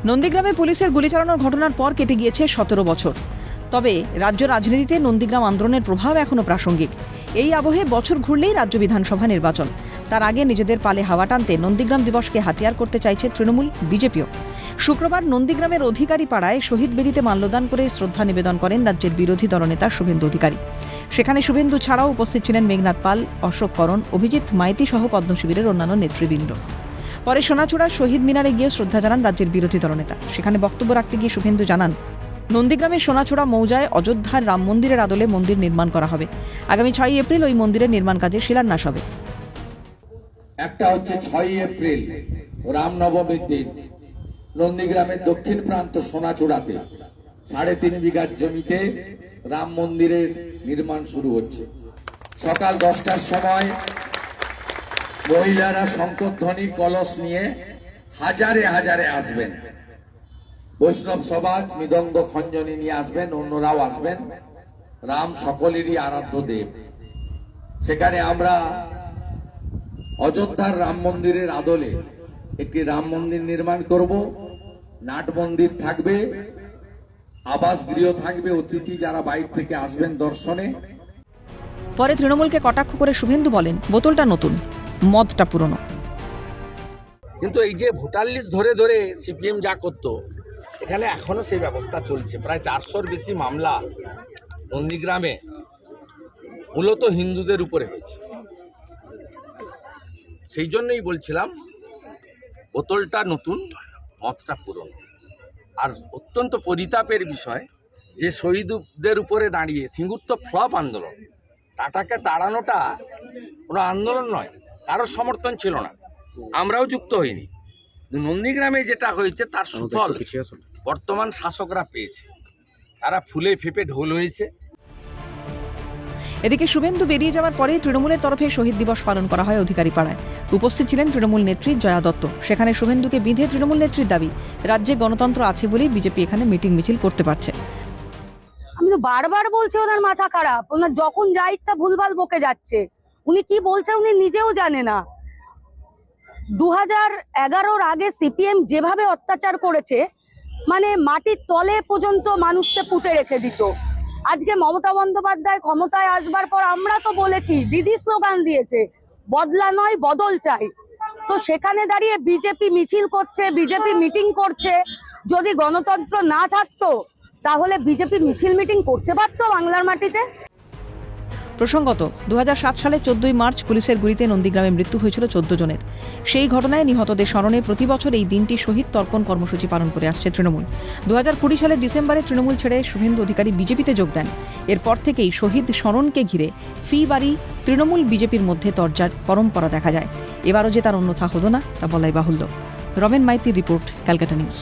নন্দীগ্রামে পুলিশের গুলি চালানোর ঘটনার পর কেটে গিয়েছে 17 বছর। তবে রাজ্য রাজনীতিতে নন্দীগ্রাম আন্দোলনের প্রভাব এখনও প্রাসঙ্গিক। এই আবহে বছর ঘুরলেই রাজ্য বিধানসভা নির্বাচন। তার আগে নিজেদের পালে হাওয়া টানতে নন্দীগ্রাম দিবসকে হাতিয়ার করতে চাইছে তৃণমূল, বিজেপিও। শুক্রবার নন্দীগ্রামের অধিকারী পাড়ায় শহীদ বেদিতে মাল্যদান করে শ্রদ্ধা নিবেদন করেন রাজ্যের বিরোধী দলনেতা শুভেন্দু অধিকারী। সেখানে শুভেন্দু ছাড়াও উপস্থিত ছিলেন মেঘনাথ পাল, অশোক করণ, অভিজিৎ মাইতি সহ পদ্মশিবিরের অন্যান্য নেতৃবৃন্দ। পরে সোনাচূড়া শহীদ মিনারে গিয়ে শ্রদ্ধা জানান রাজ্যের বিরোধী দলনেতা। সেখানে বক্তব্য রাখতে গিয়ে শুভেন্দু জানান, নন্দীগ্রামের সোনাচূড়া মৌজায় অযোধ্যার রাম মন্দিরের আদলে মন্দির নির্মাণ করা হবে। আগামী 6 এপ্রিল ওই মন্দিরের নির্মাণ কাজের শিলান্যাস হবে। একটা হচ্ছে 6 এপ্রিল রামনবমীর দিন নন্দীগ্রামের দক্ষিণ প্রান্ত সোনাচূড়াতে 3.5 বিঘা জমিতে রাম মন্দিরের নির্মাণ শুরু হচ্ছে। সকাল 10টার সময় মহিলারা শঙ্করধ্বনি কলস নিয়ে হাজারে হাজারে আসবেন। বৈষ্ণব সমাজ মৃদঙ্গ খঞ্জনি নিয়ে আসবেন, অন্যরাও আসবেন। রাম সকলেরই আরাধ্য দেব। সেখানে আমরা অযোধ্যার রাম মন্দিরের আদলে একটি রাম মন্দির নির্মাণ করব। নাট মন্দির থাকবে, আবাস গৃহ থাকবে, অতিথি যারা বাইরে থেকে আসবেন দর্শনে। পরে তৃণমূলকে কটাক্ষ করে শুভেন্দু বলেন, বোতলটা নতুন, মদটা পুরনো। কিন্তু এই যে ভোটার লিস্ট ধরে ধরে সিপিএম যা করতো, এখানে এখনো সেই ব্যবস্থা চলছে। প্রায় 400-র বেশি মামলা নন্দীগ্রামে মূলত হিন্দুদের উপরে হয়েছে। সেই জন্যই বলছিলাম, বোতলটা নতুন, মদটা পুরনো। আর অত্যন্ত পরিতাপের বিষয় যে শহীদদের উপরে দাঁড়িয়ে সিঙ্গুর তো ফ্লপ আন্দোলন, টাটাকে তাড়ানোটা কোনো আন্দোলন নয়, কারোর সমর্থন ছিল না, আমরাও যুক্ত হইনি। নন্দীগ্রামে যেটা হয়েছে তার সুফল বর্তমান শাসকরা পেয়েছে। তারা ফুলে ফেপে ঢোল হয়েছে। এদিকে শুভেন্দু বেরিয়ে যাওয়ার পরেই তৃণমূলের তরফে শহীদ দিবস পালন করা হয় অধিকারী পাড়ায়। উপস্থিত ছিলেন তৃণমূল নেত্রী জয়া দত্ত। সেখানে শুভেন্দুকে বিঁধে তৃণমূল নেত্রীর দাবি, রাজ্যে গণতন্ত্র আছে বলেই বিজেপি এখানে মিটিং মিছিল করতে পারছে। আমি তো বারবার বলছি ওনার মাথা খারাপ, ওনার যখন যা ইচ্ছা ভুলভাল বকে যাচ্ছে। উনি কি বলছে উনি নিজেও জানে না। 2011-র আগে সিপিএম যেভাবে অত্যাচার করেছে, মানে মাটির তলে পর্যন্ত মানুষকে পুঁতে রেখে দিত। আজকে মমতা বন্দ্যোপাধ্যায় ক্ষমতায় আসবার পর আমরা তো বলেছি, দিদি স্লোগান দিয়েছে, বদলা নয় বদল চাই। তো সেখানে দাঁড়িয়ে বিজেপি মিছিল করছে, বিজেপি মিটিং করছে। যদি গণতন্ত্র না থাকতো তাহলে বিজেপি মিছিল মিটিং করতে পারতো বাংলার মাটিতে? প্রসঙ্গত, 2007 সালে 14 মার্চ পুলিশের গুলিতে নন্দীগ্রামে মৃত্যু হয়েছিল 14 জনের। সেই ঘটনায় নিহতদের স্মরণে প্রতি বছর এই দিনটি শহীদ তর্পণ কর্মসূচি পালন করে আসছে তৃণমূল। 2020 সালের ডিসেম্বরে তৃণমূল ছেড়ে শুভেন্দু অধিকারী বিজেপিতে যোগ দেন। এরপর থেকেই শহীদ স্মরণকে ঘিরে ফি বাড়ি তৃণমূল বিজেপির মধ্যে তরজার পরম্পরা দেখা যায়। এবারও যে তার অন্যথা হলো না তা বলাই বাহুল্য। রমেন মাইতির রিপোর্ট, ক্যালকাটা নিউজ।